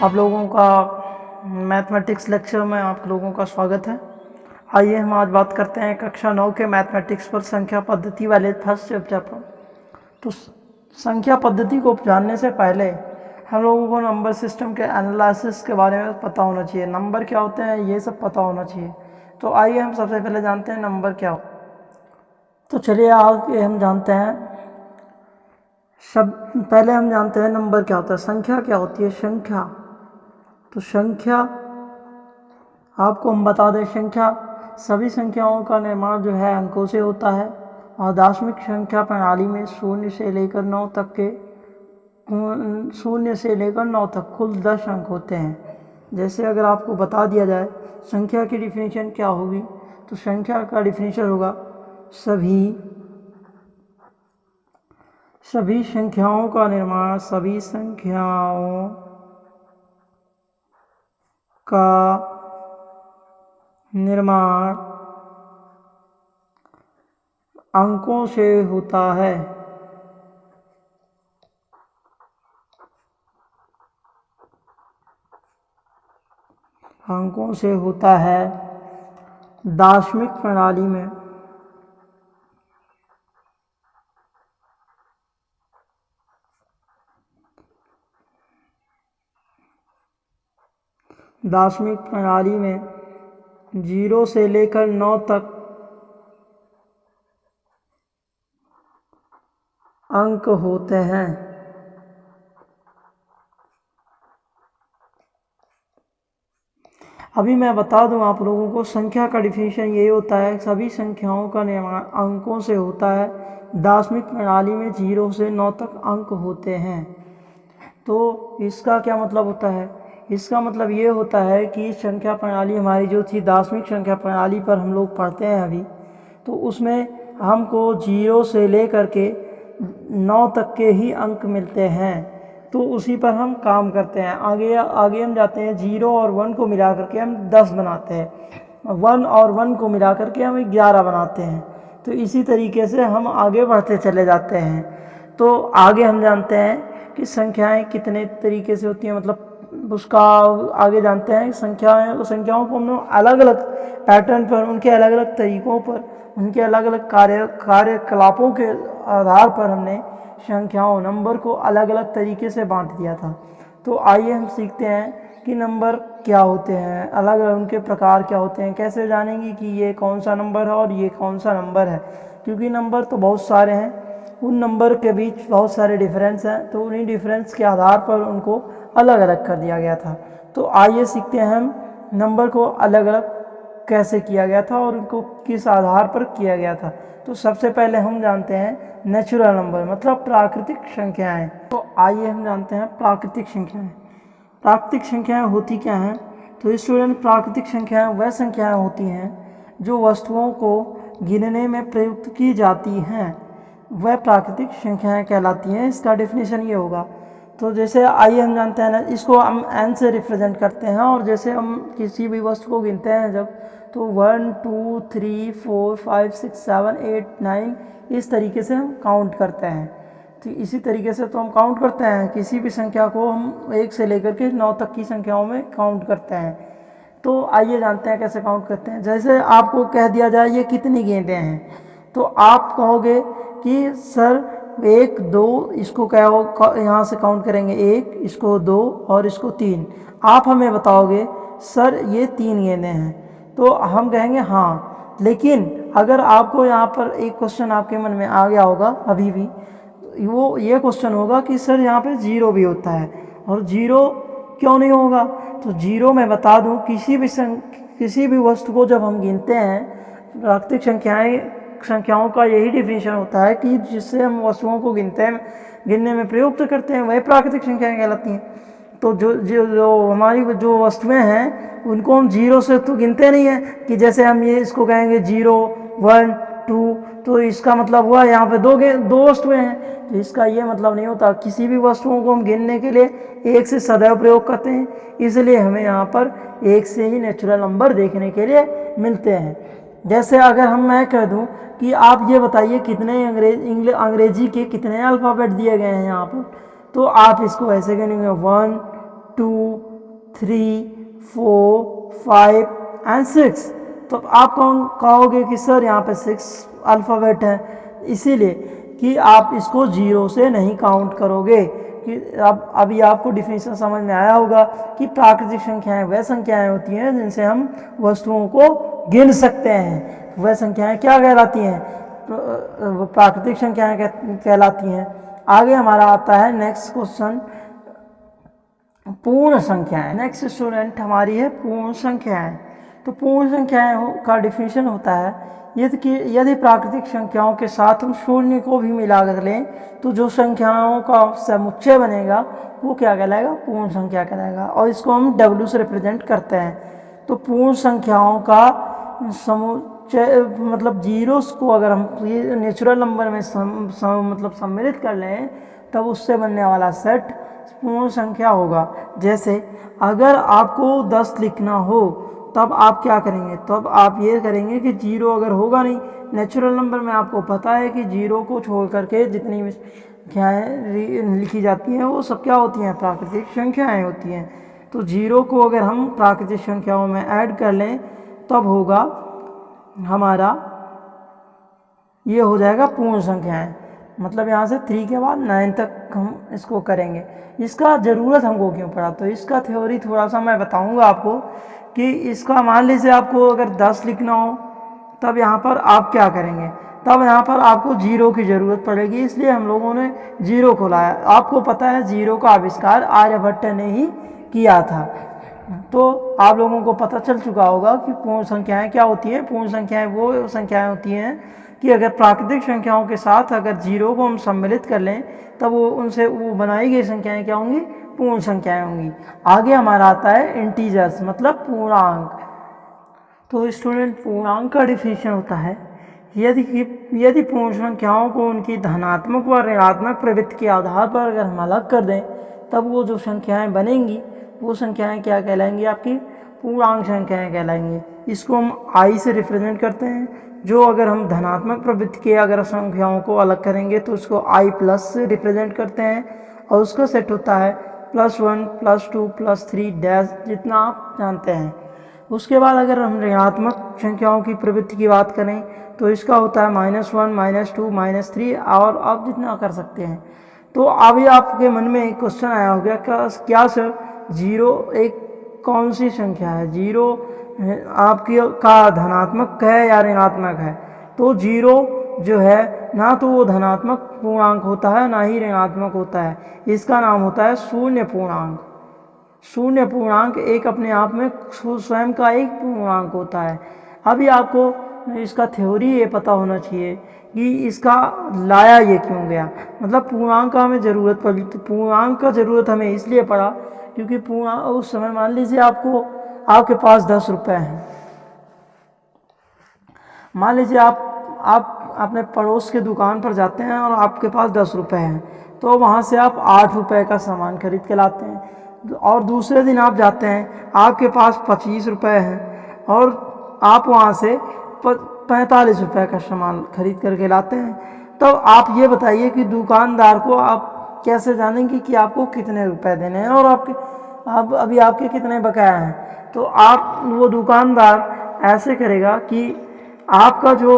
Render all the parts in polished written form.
आप लोगों का मैथमेटिक्स लेक्चर में आप लोगों का स्वागत है। आइए हम आज बात करते हैं कक्षा 9 के मैथमेटिक्स पर संख्या पद्धति वाले फर्स्ट चैप्टर पर। तो संख्या पद्धति को जानने से पहले हम लोगों को नंबर सिस्टम के एनालिसिस के बारे में पता होना चाहिए। नंबर क्या होते हैं ये सब पता होना चाहिए। तो आइए हम सबसे पहले जानते हैं नंबर क्या होता है। तो चलिए आगे हम जानते हैं पहले हम जानते हैं नंबर क्या होता है। संख्या क्या होती है? संख्या, तो संख्या आपको हम बता दें, संख्या सभी संख्याओं का निर्माण जो है अंकों से होता है और दार्शनिक संख्या प्रणाली में 0 से लेकर 9 तक कुल 10 अंक होते हैं। जैसे अगर आपको बता दिया जाए संख्या की डिफिनीशन क्या होगी, तो संख्या का डिफिनीशन होगा सभी संख्याओं का निर्माण सभी संख्याओं का निर्माण अंकों से होता है। अंकों से होता है दार्शनिक प्रणाली में। दार्शनिक प्रणाली में 0 से लेकर 9 तक अंक होते हैं। अभी मैं बता दूं आप लोगों को, संख्या का डिफिनीशन ये होता है सभी संख्याओं का निर्माण अंकों से होता है। दार्शनिक प्रणाली में 0 से 9 तक अंक होते हैं। तो इसका क्या मतलब होता है? इसका मतलब ये होता है कि संख्या प्रणाली हमारी जो थी दार्शनिक संख्या प्रणाली पर हम लोग पढ़ते हैं अभी, तो उसमें हमको 0 से लेकर के 9 तक के ही अंक मिलते हैं। तो उसी पर हम काम करते हैं। आगे हम जाते हैं, 0 और 1 को मिला करके हम 10 बनाते हैं, 1 और 1 को मिला करके हम 11 बनाते हैं। तो इसी तरीके से हम आगे बढ़ते चले जाते हैं। तो आगे हम जानते हैं कि संख्याएं कितने तरीके से होती हैं, मतलब उसका आगे जानते हैं। संख्याओं को हम लोग अलग अलग पैटर्न पर, उनके अलग अलग तरीकों पर, उनके अलग अलग कार्यकलापों के आधार पर हमने नंबर को अलग अलग तरीके से बांट दिया था। तो आइए हम सीखते हैं कि नंबर क्या होते हैं, अलग अलग उनके प्रकार क्या होते हैं, कैसे जानेंगे कि ये कौन सा नंबर है और ये कौन सा नंबर है। क्योंकि नंबर तो बहुत सारे हैं, उन नंबर के बीच बहुत सारे डिफरेंस हैं, तो उन्हीं डिफरेंस के आधार पर उनको अलग अलग कर दिया गया था। तो आइए सीखते हैं हम नंबर को अलग अलग कैसे किया गया था और उनको किस आधार पर किया गया था। तो सबसे पहले हम जानते हैं नेचुरल नंबर, मतलब प्राकृतिक संख्याएं। तो आइए हम जानते हैं प्राकृतिक संख्याएं। प्राकृतिक संख्याएं होती क्या हैं? तो स्टूडेंट, प्राकृतिक संख्याएं वह संख्याएं होती हैं जो वस्तुओं को गिनने में प्रयुक्त की जाती हैं, वह प्राकृतिक संख्याएं कहलाती हैं। इसका डेफिनेशन ये होगा। तो जैसे आइए हम जानते हैं ना, इसको हम n से रिप्रेजेंट करते हैं, और जैसे हम किसी भी वस्तु को गिनते हैं जब, तो 1 2 3 4 5 6 7 8 9 इस तरीके से हम काउंट करते हैं। तो इसी तरीके से तो हम काउंट करते हैं, किसी भी संख्या को हम 1 से लेकर के 9 तक की संख्याओं में काउंट करते हैं। तो आइए जानते हैं कैसे काउंट करते हैं। जैसे आपको कह दिया जाए ये कितनी गेंदें हैं, तो आप कहोगे कि सर 1 2, इसको क्या हो, यहाँ से काउंट करेंगे 1, इसको 2 और इसको 3। आप हमें बताओगे सर ये 3 गेंदें हैं, तो हम कहेंगे हाँ। लेकिन अगर आपको यहाँ पर एक क्वेश्चन आपके मन में आ गया होगा अभी भी, वो ये क्वेश्चन होगा कि सर यहाँ पे 0 भी होता है, और 0 क्यों नहीं होगा? तो 0 मैं बता दूँ, किसी भी वस्तु को जब हम गिनते हैं, प्राकृतिक संख्याओं का यही डिफिनीशन होता है कि जिससे हम वस्तुओं को गिनने में प्रयुक्त करते हैं, वही प्राकृतिक संख्याएं कहलाती हैं। तो जो हमारी जो वस्तुएं हैं उनको हम 0 से तो गिनते नहीं हैं, कि जैसे हम ये इसको कहेंगे 0 1 2, तो इसका मतलब हुआ यहाँ पे दो वस्तुएं हैं। तो इसका ये मतलब नहीं होता। किसी भी वस्तुओं को हम गिनने के लिए 1 से सदैव प्रयोग करते हैं, इसलिए हमें यहाँ पर 1 से ही नेचुरल नंबर देखने के लिए मिलते हैं। जैसे अगर मैं कह दूं कि आप ये बताइए कितने अंग्रेजी के कितने अल्फ़ाबेट दिए गए हैं यहाँ पर, तो आप इसको ऐसे गिनेंगे 1 2 3, 4, 5 एंड 6। तो आप कहोगे कि सर यहाँ पे 6 अल्फ़ाबेट है, इसीलिए कि आप इसको 0 से नहीं काउंट करोगे। कि अब अभी आपको डिफिनेशन समझ में आया होगा कि प्राकृतिक संख्याएं वह संख्याएं होती हैं जिनसे हम वस्तुओं को गिन सकते हैं। वह संख्याएं क्या कहलाती हैं? प्राकृतिक संख्याएं कहलाती हैं। आगे हमारा आता है नेक्स्ट क्वेश्चन, पूर्ण संख्याएं। नेक्स्ट स्टूडेंट हमारी है पूर्ण संख्याएं। तो पूर्ण संख्याएं का डिफिनेशन होता है यदि प्राकृतिक संख्याओं के साथ हम शून्य को भी मिलाकर लें तो जो संख्याओं का समुच्चय बनेगा वो क्या कहलाएगा? पूर्ण संख्या कहलाएगा। और इसको हम W से रिप्रेजेंट करते हैं। तो पूर्ण संख्याओं का समुच्चय मतलब जीरोस को अगर हम नेचुरल नंबर में सम्मिलित कर लें तब उससे बनने वाला सेट पूर्ण संख्या होगा। जैसे अगर आपको 10 लिखना हो तब आप क्या करेंगे? तब आप ये करेंगे कि 0 अगर होगा नहीं, नेचुरल नंबर में आपको पता है कि 0 को छोड़ करके जितनी भी संख्याएँ लिखी जाती हैं वो सब क्या होती हैं? प्राकृतिक संख्याएँ होती हैं। तो 0 को अगर हम प्राकृतिक संख्याओं में ऐड कर लें तब होगा हमारा, ये हो जाएगा पूर्ण संख्याएँ। मतलब यहाँ से 3 के बाद 9 तक हम इसको करेंगे। इसका ज़रूरत हमको क्यों पड़ा? तो इसका थ्योरी थोड़ा सा मैं बताऊंगा आपको कि इसका मान लीजिए आपको अगर 10 लिखना हो तब यहाँ पर आप क्या करेंगे? तब यहाँ पर आपको 0 की ज़रूरत पड़ेगी, इसलिए हम लोगों ने 0 को लाया। आपको पता है 0 का आविष्कार आर्यभट्ट ने ही किया था। तो आप लोगों को पता चल चुका होगा कि पूर्ण संख्याएँ क्या होती हैं। पूर्ण संख्याएँ वो संख्याएँ होती हैं कि अगर प्राकृतिक संख्याओं के साथ अगर 0 को हम सम्मिलित कर लें तब वो बनाई गई संख्याएँ क्या होंगी? पूर्ण संख्याएँ होंगी। आगे हमारा आता है इंटीजर्स मतलब पूर्णांक। तो स्टूडेंट पूर्णांक का डिफिनेशन होता है यदि पूर्ण संख्याओं को उनकी धनात्मक व ऋणात्मक प्रवृत्ति के आधार पर अगर हम अलग कर दें तब वो जो संख्याएँ बनेंगी वो संख्याएँ क्या कहलाएंगी? आपकी पूर्णांक संख्याएँ कहलाएंगी। इसको हम I से रिप्रेजेंट करते हैं। जो अगर हम धनात्मक प्रवृत्ति के अगर संख्याओं को अलग करेंगे तो उसको I+ से रिप्रेजेंट करते हैं और उसका सेट होता है +1, +2, +3 डैश, जितना आप जानते हैं। उसके बाद अगर हम ऋणात्मक संख्याओं की प्रवृत्ति की बात करें तो इसका होता है -1, -2, -3 और आप जितना कर सकते हैं। तो अभी आपके मन में एक क्वेश्चन आया हो गया क्या सर 0 एक कौन सी संख्या है? 0 आपकी का धनात्मक है या ऋणात्मक है? तो 0 जो है ना तो वो धनात्मक पूर्णांक होता है ना ही ऋणात्मक होता है। इसका नाम होता है शून्य पूर्णांक। शून्य पूर्णांक एक अपने आप में स्वयं का एक पूर्णांक होता है। अभी आपको इसका थ्योरी ये पता होना चाहिए कि इसका लाया ये क्यों गया। मतलब पूर्णांक का हमें ज़रूरत पड़ी। तो पूर्णांक का ज़रूरत हमें इसलिए पड़ा क्योंकि पूर्णांक उस समय मान लीजिए आपके पास 10 रुपये हैं। मान लीजिए आप अपने पड़ोस के दुकान पर जाते हैं और आपके पास 10 रुपये हैं, तो वहाँ से आप 8 रुपये का सामान खरीद के लाते हैं। और दूसरे दिन आप जाते हैं, आपके पास 25 रुपये हैं और आप वहाँ से 45 रुपये का सामान खरीद करके लाते हैं। तब आप ये बताइए कि दुकानदार को आप कैसे जानेंगे कि आपको कितने रुपए देने हैं और अभी आपके कितने बकाया हैं। तो वो दुकानदार ऐसे करेगा कि आपका जो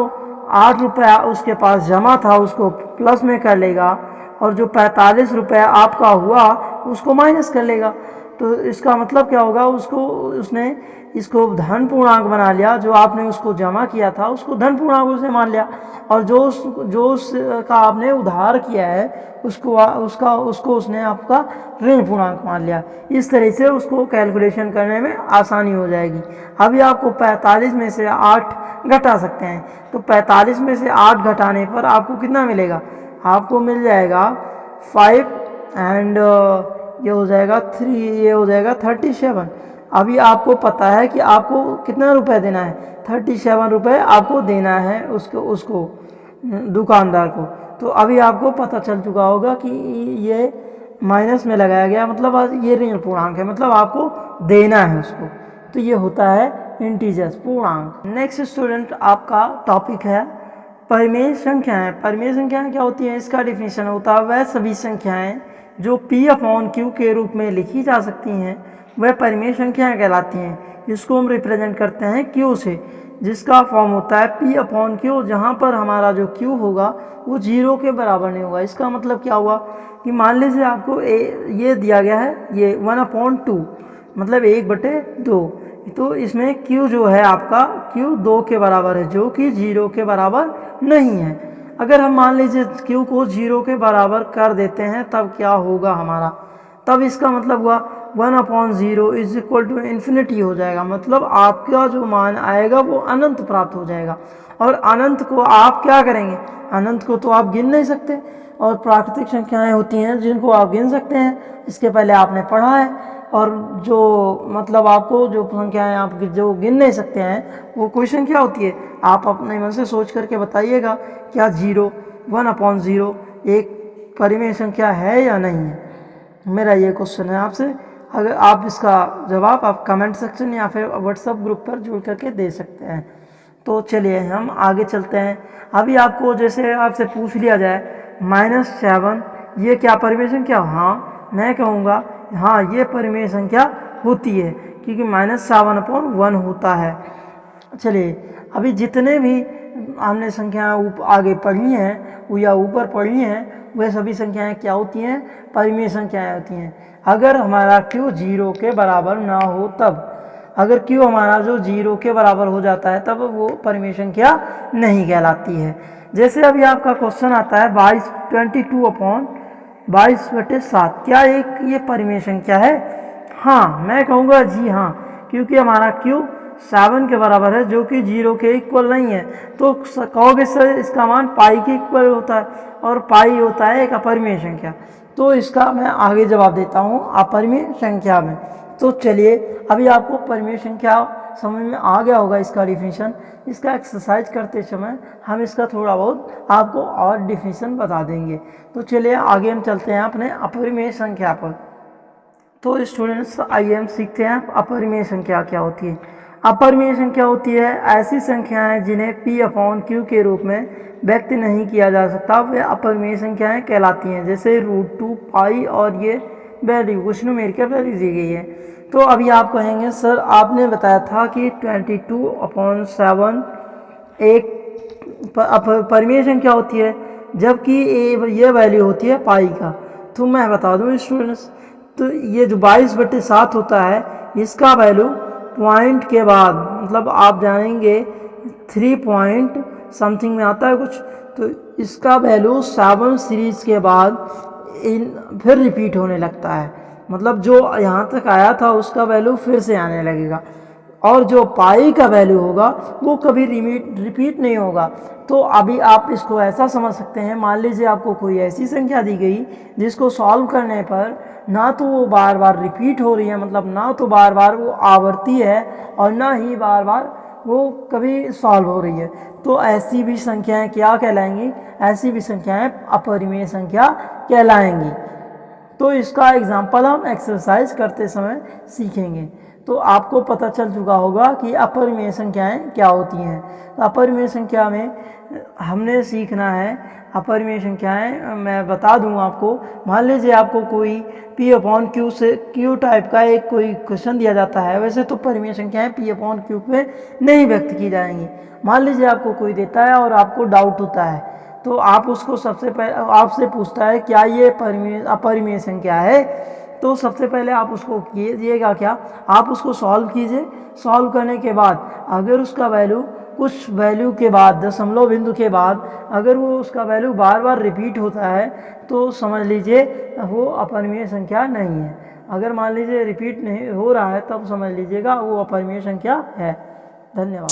8 रुपया उसके पास जमा था उसको प्लस में कर लेगा और जो 45 रुपया आपका हुआ उसको माइनस कर लेगा। तो इसका मतलब क्या होगा, उसने इसको धन पूर्णांक बना लिया। जो आपने उसको जमा किया था उसको धन पूर्णांक उसने मान लिया और जो उसका आपने उधार किया है उसको उसने आपका ऋण पूर्णांक मान लिया। इस तरह से उसको कैलकुलेशन करने में आसानी हो जाएगी। अभी आपको 45 में से 8 घटा सकते हैं, तो 45 में से 8 घटाने पर आपको कितना मिलेगा? आपको मिल जाएगा 5 एंड ये हो जाएगा 3, ये हो जाएगा 37। अभी आपको पता है कि आपको कितना रुपए देना है, 37 रुपये आपको देना है उसको दुकानदार को। तो अभी आपको पता चल चुका होगा कि ये माइनस में लगाया गया, मतलब ये ऋण पूर्णांक है, मतलब आपको देना है उसको। तो ये होता है इंटीजर्स पूर्णांक। नेक्स्ट स्टूडेंट आपका टॉपिक है परिमेय संख्याएं। परिमेय संख्याएं क्या होती हैं, इसका डिफिनेशन होता है वह सभी संख्याएं जो P/Q के रूप में लिखी जा सकती हैं वह परिमेय संख्याएं कहलाती हैं। इसको हम रिप्रेजेंट करते हैं Q से, जिसका फॉर्म होता है P/Q, जहाँ पर हमारा जो Q होगा वो 0 के बराबर नहीं होगा। इसका मतलब क्या हुआ कि मान लीजिए आपको ये दिया गया है, ये 1/2 मतलब 1/2, तो इसमें Q जो है आपका Q 2 के बराबर है, जो कि 0 के बराबर नहीं है। अगर हम मान लीजिए Q को 0 के बराबर कर देते हैं तब क्या होगा हमारा, तब इसका मतलब हुआ 1/0 इज इक्वल टू इन्फिनिटी हो जाएगा। मतलब आपका जो मान आएगा वो अनंत प्राप्त हो जाएगा। और अनंत को आप क्या करेंगे, अनंत को तो आप गिन नहीं सकते, और प्राकृतिक संख्याएं होती हैं जिनको आप गिन सकते हैं, इसके पहले आपने पढ़ा है। और जो मतलब आपको जो संख्याएं आप जो गिन नहीं सकते हैं वो कोई संख्या होती है, आप अपने मन से सोच करके बताइएगा क्या 1/0 एक परिमेय संख्या है या नहीं है। मेरा ये क्वेश्चन है आपसे। अगर आप इसका जवाब आप कमेंट सेक्शन या फिर व्हाट्सएप ग्रुप पर जुड़ करके दे सकते हैं। तो चलिए हम आगे चलते हैं। अभी आपको जैसे आपसे पूछ लिया जाए -7 ये क्या परिमेय संख्या, हाँ मैं कहूँगा हाँ ये परिमेय संख्या होती है, क्योंकि -7/1 होता है। चलिए अभी जितने भी हमने संख्याएं आगे पढ़ी हैं या ऊपर पढ़ी हैं वह सभी संख्याएं क्या होती हैं, परिमेय संख्याएं होती हैं। अगर हमारा Q 0 के बराबर ना हो तब, अगर Q हमारा जो 0 के बराबर हो जाता है तब वो परिमेय संख्या नहीं कहलाती है। जैसे अभी आपका क्वेश्चन आता है 22/7, क्या एक ये परिमेय संख्या है? हाँ मैं कहूँगा जी हाँ, क्योंकि हमारा Q 7 के बराबर है, जो कि 0 के इक्वल नहीं है। तो कहोगे सर इसका मान पाई के इक्वल होता है, और पाई होता है एक अपरिमेय संख्या। तो इसका मैं आगे जवाब देता हूँ अपरिमेय संख्या में। तो चलिए अभी आपको परिमेय संख्या समझ में आ गया होगा इसका डिफिनीशन। इसका एक्सरसाइज करते समय हम इसका थोड़ा बहुत आपको और डिफिनीशन बता देंगे। तो चलिए आगे हम चलते हैं अपने अपरिमेय संख्या पर। तो स्टूडेंट्स आइए हम सीखते हैं अपरिमेय संख्या क्या होती है। अपरिमेय संख्या होती है ऐसी संख्याएं जिन्हें P/Q के रूप में व्यक्त नहीं किया जा सकता, वे अपरिमेय संख्याएं कहलाती हैं। जैसे √2, पाई और ये वैल्यू कुछ न्यूमेरिकल वैल्यू दी गई है। तो अभी आप कहेंगे सर आपने बताया था कि 22/7 एक परिमेय संख्या होती है, जबकि ये वैल्यू होती है पाई का। तो मैं बता दूं स्टूडेंट्स, तो ये जो 22/7 होता है इसका वैल्यू पॉइंट के बाद, मतलब आप जानेंगे 3 पॉइंट समथिंग में आता है कुछ, तो इसका वैल्यू 7 सीरीज के बाद फिर रिपीट होने लगता है। मतलब जो यहाँ तक आया था उसका वैल्यू फिर से आने लगेगा, और जो पाई का वैल्यू होगा वो कभी रिपीट नहीं होगा। तो अभी आप इसको ऐसा समझ सकते हैं, मान लीजिए आपको कोई ऐसी संख्या दी गई जिसको सॉल्व करने पर ना तो वो बार बार रिपीट हो रही है, मतलब ना तो बार बार वो आवर्ती है और ना ही बार बार वो कभी सॉल्व हो रही है, तो ऐसी भी संख्याएं क्या कहलाएंगी, ऐसी भी संख्याएं अपरिमेय संख्या कहलाएंगी। तो इसका एग्जाम्पल हम एक्सरसाइज करते समय सीखेंगे। तो आपको पता चल चुका होगा कि अपरिमेय संख्याएं क्या होती हैं। तो अपरिमेय संख्या में हमने सीखना है अपरिमेय संख्याएं। मैं बता दूं आपको, मान लीजिए आपको कोई P/Q से Q टाइप का एक कोई क्वेश्चन दिया जाता है। वैसे तो परिमेय संख्याएं P/Q पे नहीं व्यक्त की जाएंगी। मान लीजिए आपको कोई देता है और आपको डाउट होता है, तो आप उसको सबसे पहले आपसे पूछता है क्या ये अपरिमेय संख्या है। तो सबसे पहले आप उसको कीजिएगा क्या, आप उसको सॉल्व कीजिए। सॉल्व करने के बाद अगर उसका वैल्यू कुछ वैल्यू के बाद, दशमलव बिंदु के बाद अगर वो उसका वैल्यू बार बार रिपीट होता है तो समझ लीजिए वो अपरिमेय संख्या नहीं है। अगर मान लीजिए रिपीट नहीं हो रहा है तब समझ लीजिएगा वो अपरिमेय संख्या है। धन्यवाद।